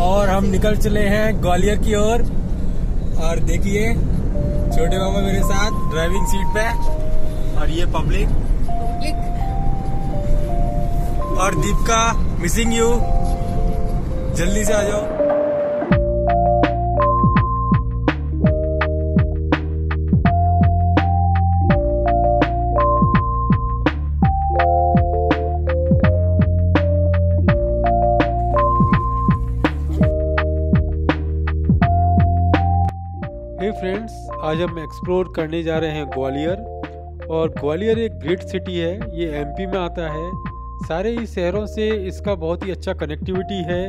और हम निकल चले हैं ग्वालियर की ओर। और देखिए छोटे बाबा मेरे साथ ड्राइविंग सीट पे और ये पब्लिक और दीपिका मिसिंग यू, जल्दी से आ जाओ। हे फ्रेंड्स, आज हम एक्सप्लोर करने जा रहे हैं ग्वालियर। और ग्वालियर एक ग्रेट सिटी है, ये एमपी में आता है। सारे ही शहरों से इसका बहुत ही अच्छा कनेक्टिविटी है।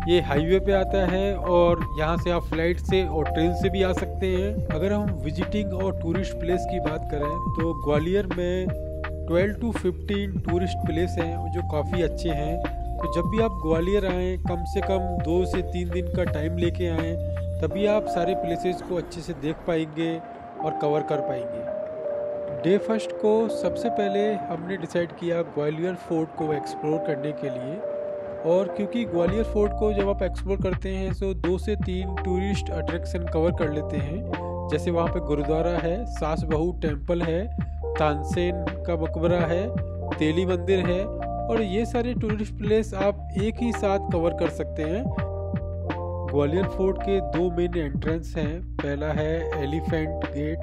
ये हाईवे पे आता है और यहाँ से आप फ्लाइट से और ट्रेन से भी आ सकते हैं। अगर हम विजिटिंग और टूरिस्ट प्लेस की बात करें तो ग्वालियर में 12 to 15 टूरिस्ट प्लेस हैं जो काफ़ी अच्छे हैं। तो जब भी आप ग्वालियर आएँ, कम से कम 2 से 3 दिन का टाइम लेके आएँ, तभी आप सारे प्लेसेस को अच्छे से देख पाएंगे और कवर कर पाएंगे। डे फर्स्ट को सबसे पहले हमने डिसाइड किया ग्वालियर फोर्ट को एक्सप्लोर करने के लिए। और क्योंकि ग्वालियर फोर्ट को जब आप एक्सप्लोर करते हैं तो 2 से 3 टूरिस्ट अट्रैक्शन कवर कर लेते हैं। जैसे वहाँ पे गुरुद्वारा है, सास बहू टेम्पल है, तानसेन का मकबरा है, तेली मंदिर है, और ये सारे टूरिस्ट प्लेस आप एक ही साथ कवर कर सकते हैं। ग्वालियर फोर्ट के 2 मेन एंट्रेंस हैं। पहला है एलिफेंट गेट,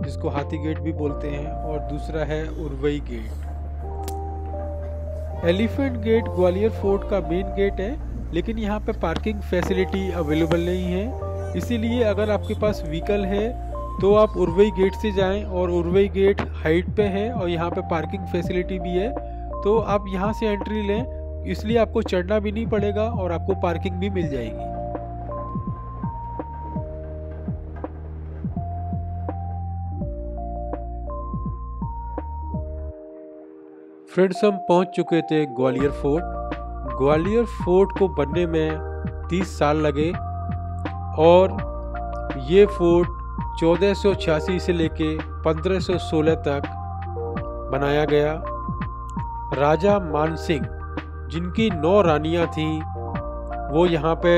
जिसको हाथी गेट भी बोलते हैं, और दूसरा है Urvai gate. Elephant gate Gwalior fort का मेन गेट है, लेकिन यहाँ पे पार्किंग फैसिलिटी अवेलेबल नहीं है। इसीलिए अगर आपके पास व्हीकल है तो आप उर्वई गेट से जाएं, और उर्वई गेट हाइट पे है और यहाँ पे पार्किंग फैसिलिटी भी है। तो आप यहाँ से एंट्री लें, इसलिए आपको चढ़ना भी नहीं पड़ेगा और आपको पार्किंग भी मिल जाएगी। फ्रेंड्स, हम पहुंच चुके थे ग्वालियर फोर्ट। ग्वालियर फोर्ट को बनने में 30 साल लगे और ये फोर्ट 1486 से लेके 1516 तक बनाया गया। राजा मानसिंह, जिनकी 9 रानियां थीं, वो यहाँ पे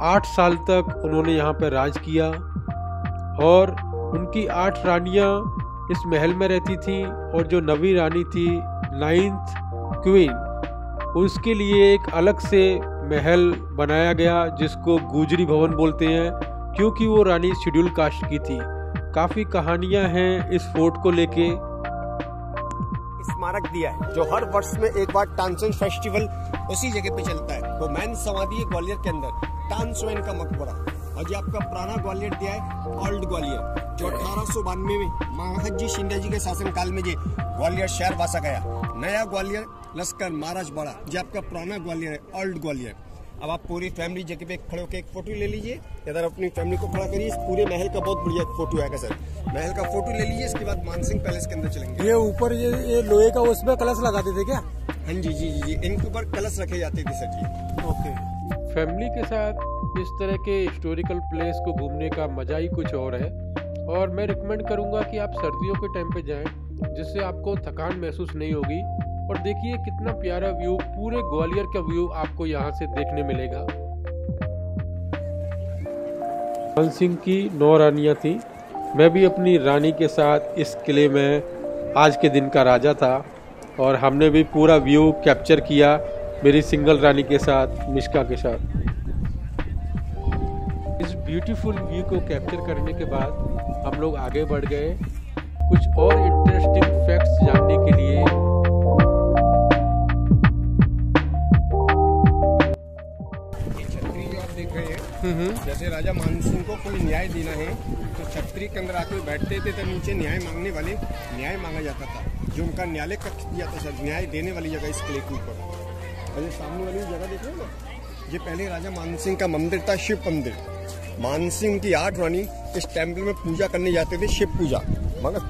8 साल तक उन्होंने यहाँ पे राज किया। और उनकी 8 रानियां इस महल में रहती थीं, और जो 9वीं रानी थी 9th क्वीन, उसके लिए एक अलग से महल बनाया गया जिसको गुजरी भवन बोलते हैं, क्योंकि वो रानी शेड्यूल कास्ट की थी। काफ़ी कहानियां हैं इस फोर्ट को लेके। स्मारक दिया है जो हर वर्ष में एक बार तानसेन फेस्टिवल उसी जगह पे चलता है। वो मैन समाधि है ग्वालियर के अंदर, तानसेन का मकबरा। और ये आपका पुराना ग्वालियर दिया है ओल्ड ग्वालियर, जो 1892 में महाराज शिंदे जी के शासनकाल में ये ग्वालियर शहर बसा गया। नया ग्वालियर लश्कर महाराज बड़ा, जो आपका पुराना ग्वालियर है ओल्ड ग्वालियर। अब आप पूरी फैमिली जगह पे खड़े होकर एक फोटो ले लीजिए। इधर अपनी फैमिली को खड़ा करिए। पूरे महल का बहुत बढ़िया फोटो आएगा सर। महल का फोटो ले लीजिए, इसके बाद मानसिंह पैलेस के अंदर चलेंगे। ये ऊपर ये लोहे का उसमें कलश लगाते थे क्या? हाँ जी जी जी जी, इनके ऊपर कलश रखे जाते थे सर जी। ओके। फैमिली के साथ इस तरह के हिस्टोरिकल प्लेस को घूमने का मजा ही कुछ और है। और मैं रिकमेंड करूंगा कि आप सर्दियों के टाइम पे जाएं, जिससे आपको थकान महसूस नहीं होगी। और देखिए कितना प्यारा व्यू, पूरे ग्वालियर का व्यू आपको यहाँ से देखने मिलेगा। मानसिंह की 9 रानियां थी। मैं भी अपनी रानी के साथ इस किले में आज के दिन का राजा था, और हमने भी पूरा व्यू कैप्चर किया मेरी सिंगल रानी के साथ, मिश्का के साथ। इस ब्यूटीफुल व्यू को कैप्चर करने के बाद हम लोग आगे बढ़ गए कुछ और इंटरेस्टिंग फैक्ट्स जानने के लिए। जैसे राजा मानसिंह को कोई न्याय देना है तो छतरी के अंदर आकर बैठते थे, तो नीचे न्याय मांगने वाले न्याय मांगा जाता था, जो उनका न्यायालय कक्ष दिया था सर, न्याय देने वाली जगह इस किले के ऊपर। और ये सामने वाली जगह देख रहे हो ना, ये पहले राजा मानसिंह का मंदिर था, शिव मंदिर। मानसिंह की 8 रानी इस टेम्पल में पूजा करने जाते थे, शिव पूजा। मगर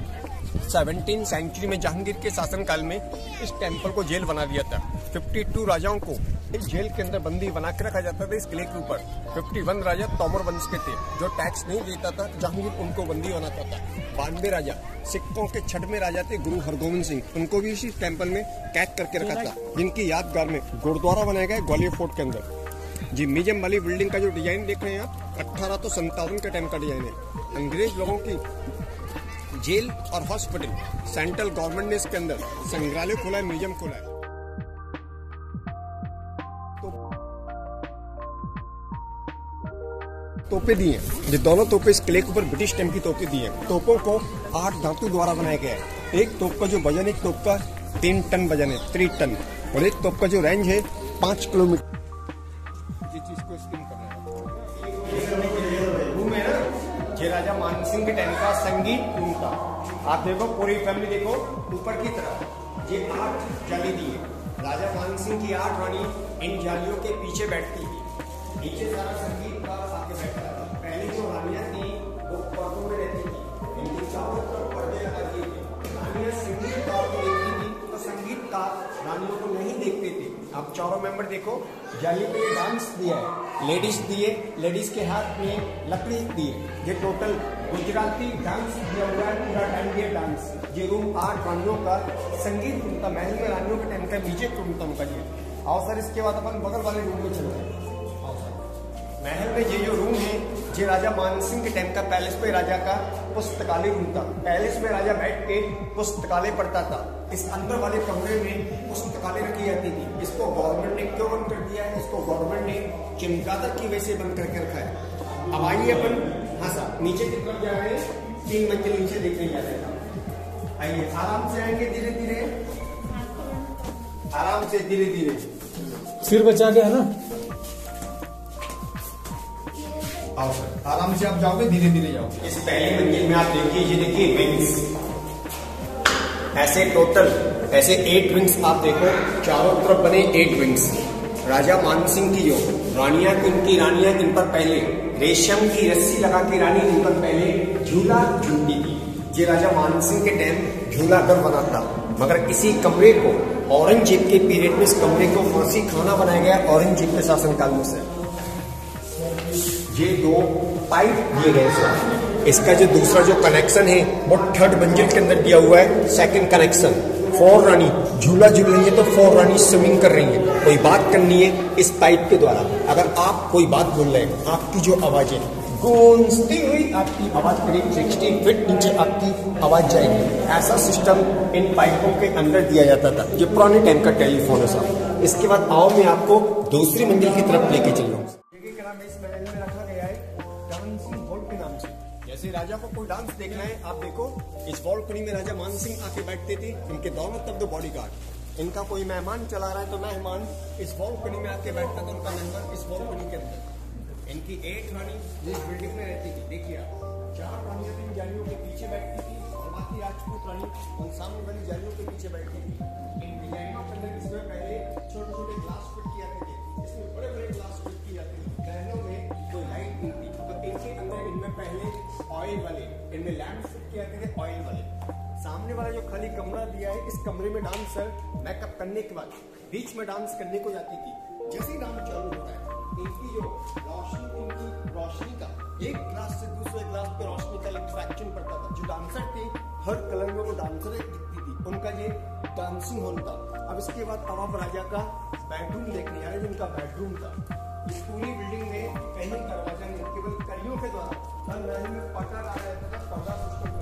17वीं सेंचुरी में जहांगीर के शासनकाल में इस टेम्पल को जेल बना दिया था। 52 राजाओं को इस जेल के अंदर बंदी बना के रखा जाता था इस किले के ऊपर। 51 राजा तोमर वंश के थे, जो टैक्स नहीं देता था, जहांगीर उनको बंदी बनाता था। 92 राजा सिखों के 6वें राजा थे गुरु हरगोविंद सिंह, उनको भी इसी टेम्पल में कैद करके रखा था, जिनकी यादगार में गुरुद्वारा बनाया गया ग्वालियर फोर्ट के अंदर। जी म्यूजियम वाली बिल्डिंग का जो डिजाइन देख रहे हैं आप 1857 के टाइम का डिजाइन है। अंग्रेज लोगों की जेल और हॉस्पिटल सेंट्रल गवर्नमेंट ने इसके अंदर संग्रहालय खोला है, म्यूजियम खोला है। तोपे दिए हैं, ये दोनों तोपे इस किले के ऊपर ब्रिटिश टाइम की तोपे दिए हैं। तोपों को 8 धातु द्वारा बनाया गया है। एक तोप का जो वजन, एक तोप का 3 टन वजन है, 3 टन, और एक तोप का जो रेंज है 5 किलोमीटर। ये चीज को स्किम करना है। रूम है ना, ये राजा मानसिंह के टाइम का संगीत रूम था। आप देखो पूरी फैमिली देखो ऊपर की तरफ, ये 8 जाली दी है। राजा मानसिंह की 8 रानी इन जालियों के पीछे बैठती थी। नीचे सारा संगीत का आके बैठता था। पहले जो रानियां थी वो पर्दों में रहती थी, इनकी चारों तरफ पर्दे लगा दिए थे। रानियां संगीतकार को देखती थी तो संगीतकार रानियों को नहीं देखते थे। आप चारों मेंबर देखो, जाली पे ये डांस दिया है, लेडीज दिए, लेडीज के हाथ में लकड़ी दिए। ये टोटल गुजराती डांस दिया हुआ है, पूरा डांडिया डांस। ये रूम 8 रानियों का संगीत रूम था, महल में रानियों के टाइम का म्यूजिक रूम था उनका ये। और सर इसके बाद अपन बगल वाले रूम में चल रहे हैं। महल में ये जो रूम है, ये राजा मानसिंह के टाइम का पैलेस पे राजा का पुस्तकालय रूम था। पैलेस में राजा बैठ के पुस्तकालय पढ़ता था। इस अंदर वाले कमरे में पुस्तकालय रखी जाती थी। इसको गवर्नमेंट ने क्यों बंद कर दिया है? इसको गवर्नमेंट ने चमगादड़ की वजह से बंद करके रखा है। अब आइए अपन, हाँ सर, नीचे की तरफ जा रहे हैं, 3 मंजिल नीचे देखने जा रहे हैं। आइए आराम से आएंगे, धीरे धीरे, आराम से, धीरे धीरे, सिर बचा के, है ना। आओ सर, आराम से आप जाओगे, धीरे धीरे जाओगे। इस पहली मंजिल में आप देखिए, ये देखिए विंग्स, ऐसे टोटल ऐसे 8 विंग्स आप देखो, चारों तरफ बने 8 विंग्स। राजा मानसिंह की जो रानियां, इनकी रानियां इन पर पहले रेशम की रस्सी लगा के रानी इन पर पहले झूला झूलती थी। ये राजा मानसिंह के टाइम झूला घर बना था, मगर इसी कमरे को औरंगजेब के पीरियड में इस कमरे को फांसी खाना बनाया गया औरंगजेब के शासनकाल में से। ये 2 पाइप दिए गए हैं। इसका जो दूसरा जो कनेक्शन है वो 3rd मंजिल के अंदर दिया हुआ है। सेकंड कनेक्शन, 4 रानी झूला झूल रही है तो 4 रानी स्विमिंग कर रही है। कोई बात करनी है इस पाइप के द्वारा, अगर आप कोई बात बोल रहे हैं, आपकी जो आवाज है गूंजती हुई आपकी आवाज करीब 60 फीट नीचे आपकी आवाज जाएगी। ऐसा सिस्टम इन पाइपों के अंदर दिया जाता था। ये पुराने टाइम का टेलीफोन है साहब। इसके बाद आओ मैं आपको दूसरी मंजिल की तरफ लेके चल रहा हूँ। इस महल में रखा गया है डांसिंग हॉल के नाम से। जैसे राजा को कोई डांस देखना है, आप देखो इस बालकनी में राजा मानसिंह आके बैठते थे। इनके दोनों तरफ 2 बॉडीगार्ड। इनका कोई मेहमान चला रहा है तो मेहमान इस बालकनी में आके बैठता था। उनका मेहमान इस बालकनी के अंदर। इनकी 8 रानी जिस बिल्डिंग में रहती थी, देखिए आप, 4 रानियां इन जालियों के पीछे बैठती थी और बाकी राजपूत रानी उन सामने वाली जालियों के पीछे बैठती थी। इन डिजाइनों के अंदर इसमें पहले छोटे छोटे ग्लास फिट किए जाते थे, इसमें बड़े बड़े ग्लास फिट किए जाते थे। महलों में कोई लाइट नहीं थी तो इनके अंदर इनमें पहले ऑयल वाले, इनमें लैंप फिट किए जाते थे ऑयल वाले। सामने वाला जो खाली कमरा दिया है, इस कमरे में डांसर मेकअप करने के बाद बीच में डांस करने को जाती थी। जैसे ही डांस चालू होता है, इनकी जो रोशनी, इनकी रोशनी का एक ग्लास से दूसरे ग्लास पे रोशनी का रिफ्रैक्शन पड़ता था। जो डांसर थे हर कलर में वो डांसर दिखती थी। उनका ये डांसिंग हॉल था। अब इसके बाद अब आप राजा का बेडरूम देखने आ रहे, जिनका बेडरूम था। इस पूरी बिल्डिंग में कहीं दरवाजा नहीं, केवल कलियों के द्वारा हर महल में पर्दा लगा रहता था। पर्दा सिस्टम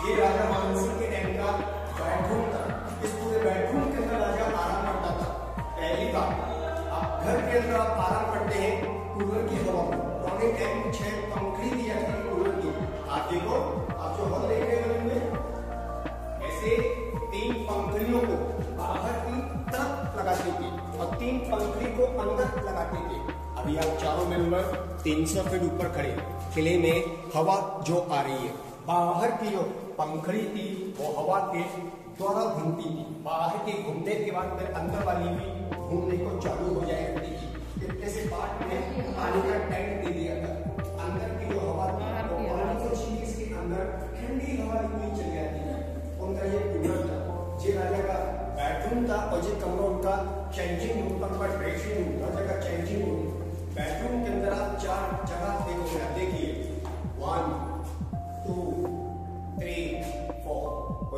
ये राजा मानसिंह के टाइम का बेडरूम था। इस पूरे बेडरूम के अंदर राजा आराम करता था। पहली बात, आप घर के अंदर आप आराम करते हैं कूलर की हवा में। पुराने टाइम में 6 पंखड़ी दी जाती है कूलर की। आप देखो, आप जो हॉल देख रहे हैं ऐसे 3 पंखड़ियों को बाहर की तरफ लगाते थे और 3 पंखड़ी को अंदर लगाते थे। अभी आप चारों मेंबर 300 फीट ऊपर खड़े, किले में हवा जो आ रही है, बाहर की जो पंखड़ी थी वो हवा के द्वारा घूमती थी। बाहर के घूमने के बाद फिर अंदर वाली भी घूमने को चालू हो जाया करती थी। इतने से पार्ट में पानी का टैंक दे दिया था। अंदर की जो हवा थी वो पानी को छीन इसके अंदर ठंडी हवा निकली चली जाती है। उनका ये कूलर था। ये राजा का बेडरूम था और ये कमरा उनका चेंजिंग रूम था, उनका ड्रेसिंग रूम, राजा का चेंजिंग रूम। बेडरूम के अंदर आप 4 जगह देखोगे, देखिए 1 2 3 4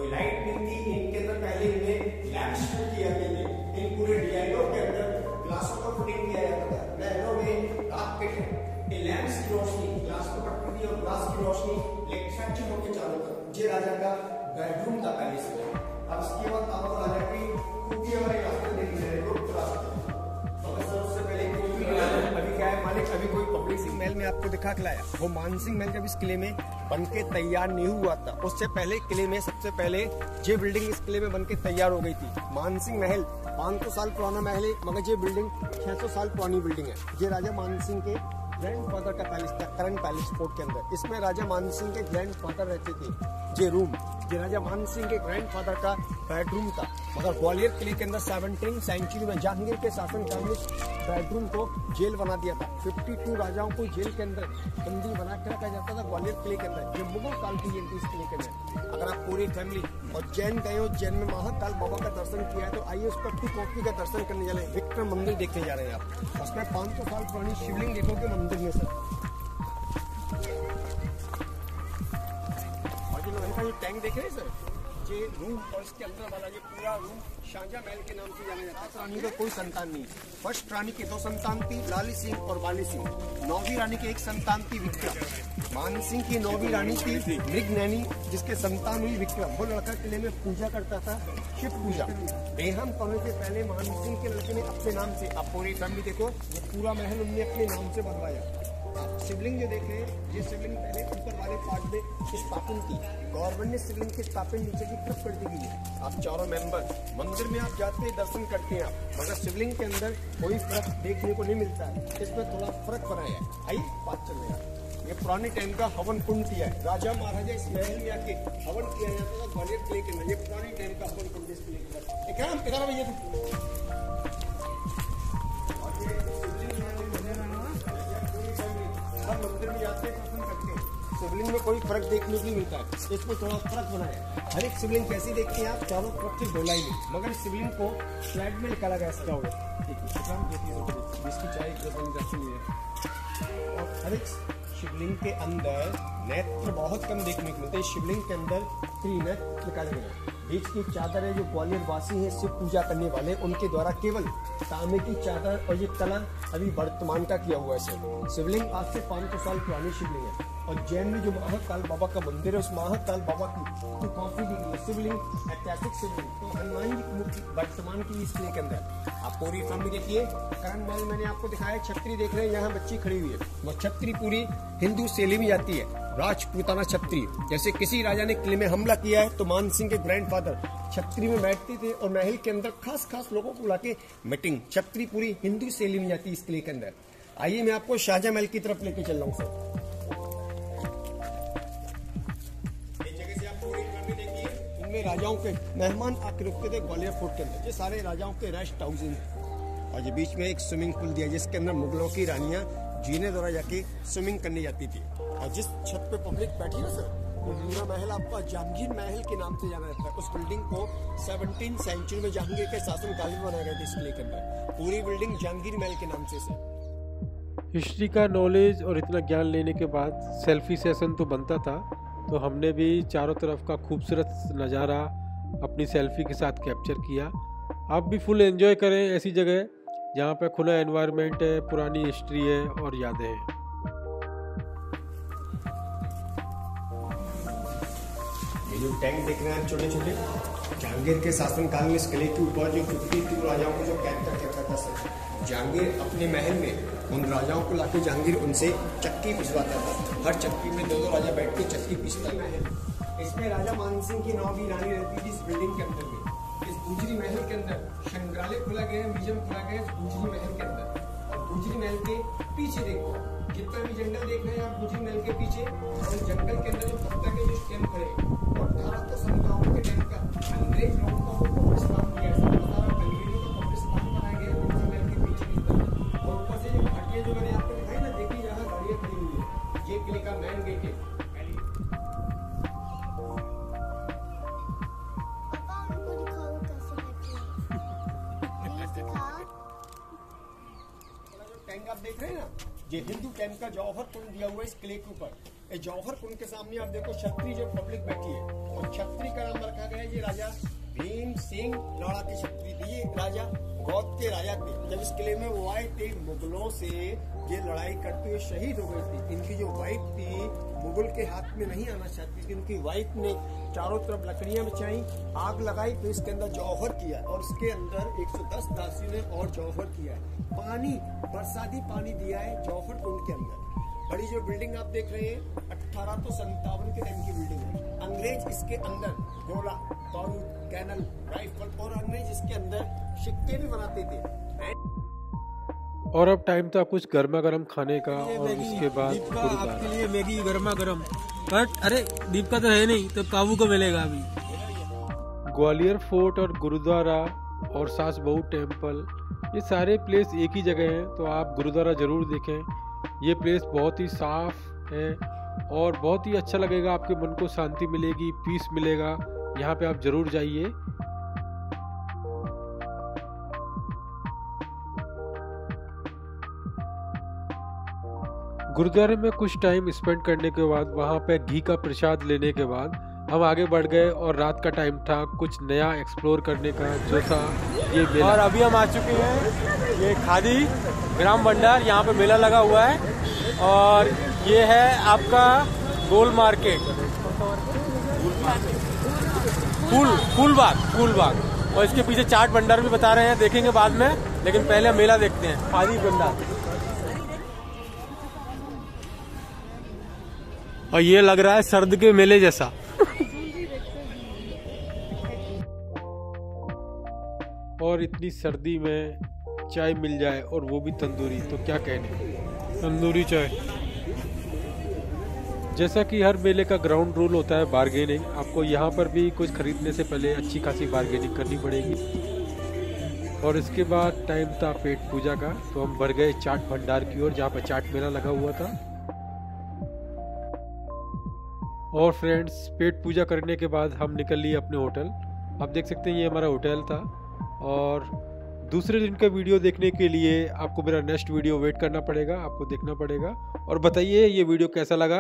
कोई लाइट नहीं थी। इनके अंदर पहले इन्हें लैंप्स किया गया थे। इन पूरे डिजाइनों के अंदर ग्लासों का फिटिंग किया जाता था। महलों में रात के लैंप्स की रोशनी ग्लास को पकड़ती थी और ग्लास की रोशनी रिफ्लेक्शन होकर चारों तरफ। ये राजा का बेडरूम था पहले से। अब इसके बाद आपको राजा की खूबी हमारे रास्ते देखने अभी क्या है मालिक, अभी कोई पब्लिक सिंह महल में आपको दिखा के लाया। वो मानसिंह महल जब इस किले में बन के तैयार नहीं हुआ था, उससे पहले किले में सबसे पहले ये बिल्डिंग इस किले में बन के तैयार हो गई थी। मानसिंह महल 500 साल पुराना महल है, मगर ये बिल्डिंग 600 साल पुरानी बिल्डिंग है। ये राजा मानसिंह के ग्रैंडफादर का पैलेस था, करंट पैलेस फोर्ट के अंदर। इसमें राजा मानसिंह के ग्रैंडफादर रहते थे। ये रूम ये राजा मानसिंह के ग्रैंडफादर का बेडरूम था। मगर ग्वालियर किले के अंदर 17वीं सेंचुरी में जहांगीर के शासनकाल में बेडरूम को जेल बना दिया था। 52 राजाओं को जेल के अंदर बंदी बना के रखा जाता था ग्वालियर किले के अंदर। ये मुगल काल की जेल थी इस किले के अंदर। अगर आप पूरी फैमिली और जैन गए हो, जैन में महाकाल बाबा का दर्शन किया है, तो आइए उस पर कॉपी का दर्शन करने जा रहे हैं। विक्रम मंदिर देखने जा रहे हैं आप। उसमें 500 साल पुरानी शिवलिंग देखोगे मंदिर में सर। ये टैंक देख रहे हैं सर, ये रूम और इसके अंदर वाला ये पूरा रूम शाहजहां महल के नाम से जाना जाता है। रानी का कोई संतान नहीं। फर्स्ट रानी की 2 संतान थी, लाली सिंह और बाली सिंह। 9वीं रानी की 1 संतान थी, विक्रम। मानसिंह की 9वीं रानी थी मृगनैनी, जिसके संतान हुई विक्रम। वो लड़का किले में पूजा करता था, शिव पूजा। बेहम होने से पहले मानसिंह के लड़के ने अपने नाम से, आप पूरी फैमिली देखो, ये पूरा महल उन्होंने अपने नाम से बनवाया। शिवलिंग जो देख रहे हैं, ये शिवलिंग पहले ऊपर वाले पार्ट में स्थापन की। गवर्नमेंट ने शिवलिंग की स्थापना नीचे की तरफ कर दी गई है। आप चारों मेंबर मंदिर में आप जाते हैं, दर्शन करते हैं आप, मगर शिवलिंग के अंदर कोई फर्क देखने को नहीं मिलता है। इसमें थोड़ा फर्क बनाया है। आइए बात चल रही है। ये पुराने टाइम का हवन कुंड किया है। राजा महाराजा इस महल में आके हवन किया जाता था ग्वालियर किले के अंदर। ये पुराने टाइम का हवन कुंड इस किले के अंदर। किधर भैया मंदिर में जाते हैं, दर्शन करते हैं। शिवलिंग में कोई फर्क देखने को नहीं मिलता है। इसमें थोड़ा फर्क बनाया। हर एक शिवलिंग कैसी देखती हैं आप, चारों तरफ से गोलाई में, मगर शिवलिंग को फ्लैट में निकाला गया इसका हो जिसकी चाय और हर एक शिवलिंग के अंदर नेत्र बहुत कम देखने को मिलते हैं। शिवलिंग के अंदर त्रिनेत्र निकाले गए। बीच की चादर है जो ग्वालियर वासी है शिव पूजा करने वाले, उनके द्वारा केवल तांबे की चादर और ये कला अभी वर्तमान का किया हुआ है। शिवलिंग आज से 500 साल पुरानी शिवलिंग है। और जैन में जो महाकाल बाबा का मंदिर है, उस महाकाल बाबा की कॉफी दी गई शिवलिंग ऐतिहासिक शिवलिंग। तो हनुमान जी की मूर्ति वर्तमान की इस किले के अंदर। आप पूरी फैमिली देखिए। करंट महल मैंने आपको दिखाया, छतरी देख रहे हैं, यहाँ बच्ची खड़ी हुई है। वो छतरी पूरी हिंदू शैली में जाती है, राजपूताना छतरी। जैसे किसी राजा ने किले में हमला किया है तो मानसिंह के ग्रैंडफादर छतरी में बैठते थे और महल के अंदर खास लोगों को बुला के मीटिंग। छतरी पूरी हिंदू शैली में जाती है इस किले के अंदर। आइए मैं आपको शाहजहां महल की तरफ लेके चल रहा हूँ सर। इनमें राजाओं के मेहमान आके रुकते थे ग्वालियर फोर्ट के अंदर। ये सारे राजाओं के रेस्ट हाउस हैं। और ये बीच में एक स्विमिंग पूल दिया जिसके अंदर मुगलों की रानियां जीने द्वारा जाके स्विमिंग करने जाती थी। और जिस छत पे पब्लिक बैठी ना सर, वो पूरा महल आपका जहांगीर महल के नाम से जाना जाता है। उस बिल्डिंग को 17वीं सेंचुरी में जहांगीर के शासनकाल में बनाया गया था इस किले के अंदर। पूरी बिल्डिंग जहांगीर महल के नाम से सर। हिस्ट्री का नॉलेज और इतना ज्ञान लेने के बाद सेल्फी सेशन तो बनता था, तो हमने भी चारों तरफ का खूबसूरत नज़ारा अपनी सेल्फी के साथ कैप्चर किया। आप भी फुल एंजॉय करें ऐसी जगह जहाँ पे खुला एनवायरनमेंट है, पुरानी हिस्ट्री है और यादें हैं। ये जो टैंक देख रहे हैं छोटे छोटे, जहांगीर के शासनकाल में इस किले के ऊपर जो 52 राजाओं को जो कैद करके रखा था सर। जहांगीर अपने महल में उन राजाओं को लाके जहांगीर उनसे चक्की पिसवाता था। हर चक्की में 2 राजा बैठ के चक्की पिसता महल। इसमें राजा मानसिंह की 9वीं रानी रहती थी इस बिल्डिंग के अंदर में। इस गुजरी महल के अंदर संग्रहालय खोला गया, म्यूजियम खोला गया इस गुजरी महल के अंदर। और गुजरी महल के पीछे देखो, जितना भी जंगल देख रहे हैं आप गुजरी महल के पीछे, और जंगल के अंदर जो पत्ता के जो स्टेम खड़े और 1800 गाँव के टाइम का अंग्रेज लोगों का कब्रिस्तान दिया है। अंग्रेजों का कब्रिस्तान बनाया गया गुजरी महल के पीछे की तरफ। और ऊपर से जो घाटियां जो मैंने आपको दिखाई ना, देखिए यहाँ गाड़ियां खड़ी हुई है। ये किले का मेन गेट है। टैंक आप देख रहे हैं ना, ये हिंदू टाइम का जौहर कुंड दिया हुआ है इस किले के ऊपर। ये जौहर कुंड के सामने आप देखो छतरी जो पब्लिक बैठी है, और छतरी का नाम रखा गया है, ये राजा भीम सिंह लौड़ा की छतरी थी। ये राजा गौत के राजा थे, जब इस किले में वो आए थे मुगलों से ये लड़ाई करते हुए शहीद हो गए थे। इनकी जो वाइफ थी मुगल के हाथ में नहीं आना चाहती थी, उनकी वाइफ ने चारों तरफ लकड़ियां बिछाई, आग लगाई, तो इसके अंदर जौहर किया और इसके अंदर 110 दासियों ने और जौहर किया है। पानी बरसाती पानी दिया है जौहर कुंड के अंदर। बड़ी जो बिल्डिंग आप देख रहे हैं 1857 के टाइम की बिल्डिंग है। अंग्रेज इसके अंदर गोला, बारूद, कैनल, राइफल और अंग्रेज इसके अंदर सिक्के भी बनाते थे। और अब टाइम था कुछ गर्मा गर्म खाने का, और उसके बाद आपके लिए मैगी गर्मा गर्म। बट अरे दीप का तो है नहीं, तो काबू को मिलेगा अभी। ग्वालियर फोर्ट और गुरुद्वारा और सास बहू टेम्पल, ये सारे प्लेस एक ही जगह हैं, तो आप गुरुद्वारा ज़रूर देखें। ये प्लेस बहुत ही साफ है और बहुत ही अच्छा लगेगा, आपके मन को शांति मिलेगी, पीस मिलेगा। यहाँ पे आप ज़रूर जाइए। गुरुद्वारे में कुछ टाइम स्पेंड करने के बाद, वहाँ पे घी का प्रसाद लेने के बाद हम आगे बढ़ गए, और रात का टाइम था कुछ नया एक्सप्लोर करने का, जो था ये मेला। और अभी हम आ चुके हैं ये खादी ग्राम भंडार, यहाँ पे मेला लगा हुआ है, और ये है आपका गोल मार्केट, फूलबाग, और इसके पीछे चाट भंडार भी बता रहे हैं, देखेंगे बाद में, लेकिन पहले मेला देखते हैं। खादी भंडार, और ये लग रहा है सर्द के मेले जैसा। और इतनी सर्दी में चाय मिल जाए, और वो भी तंदूरी, तो क्या कहने, तंदूरी चाय। जैसा कि हर मेले का ग्राउंड रूल होता है बार्गेनिंग, आपको यहाँ पर भी कुछ खरीदने से पहले अच्छी खासी बार्गेनिंग करनी पड़ेगी। और इसके बाद टाइम था पेट पूजा का, तो हम बढ़ गए चाट भंडार की ओर, जहाँ पर चाट मेला लगा हुआ था। और फ्रेंड्स, पेट पूजा करने के बाद हम निकल लिए अपने होटल। आप देख सकते हैं ये हमारा होटल था। और दूसरे दिन का वीडियो देखने के लिए आपको मेरा नेक्स्ट वीडियो वेट करना पड़ेगा, आपको देखना पड़ेगा। और बताइए ये वीडियो कैसा लगा।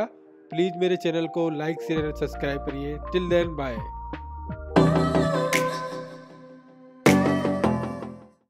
प्लीज़ मेरे चैनल को लाइक शेयर और सब्सक्राइब करिए। Till then bye.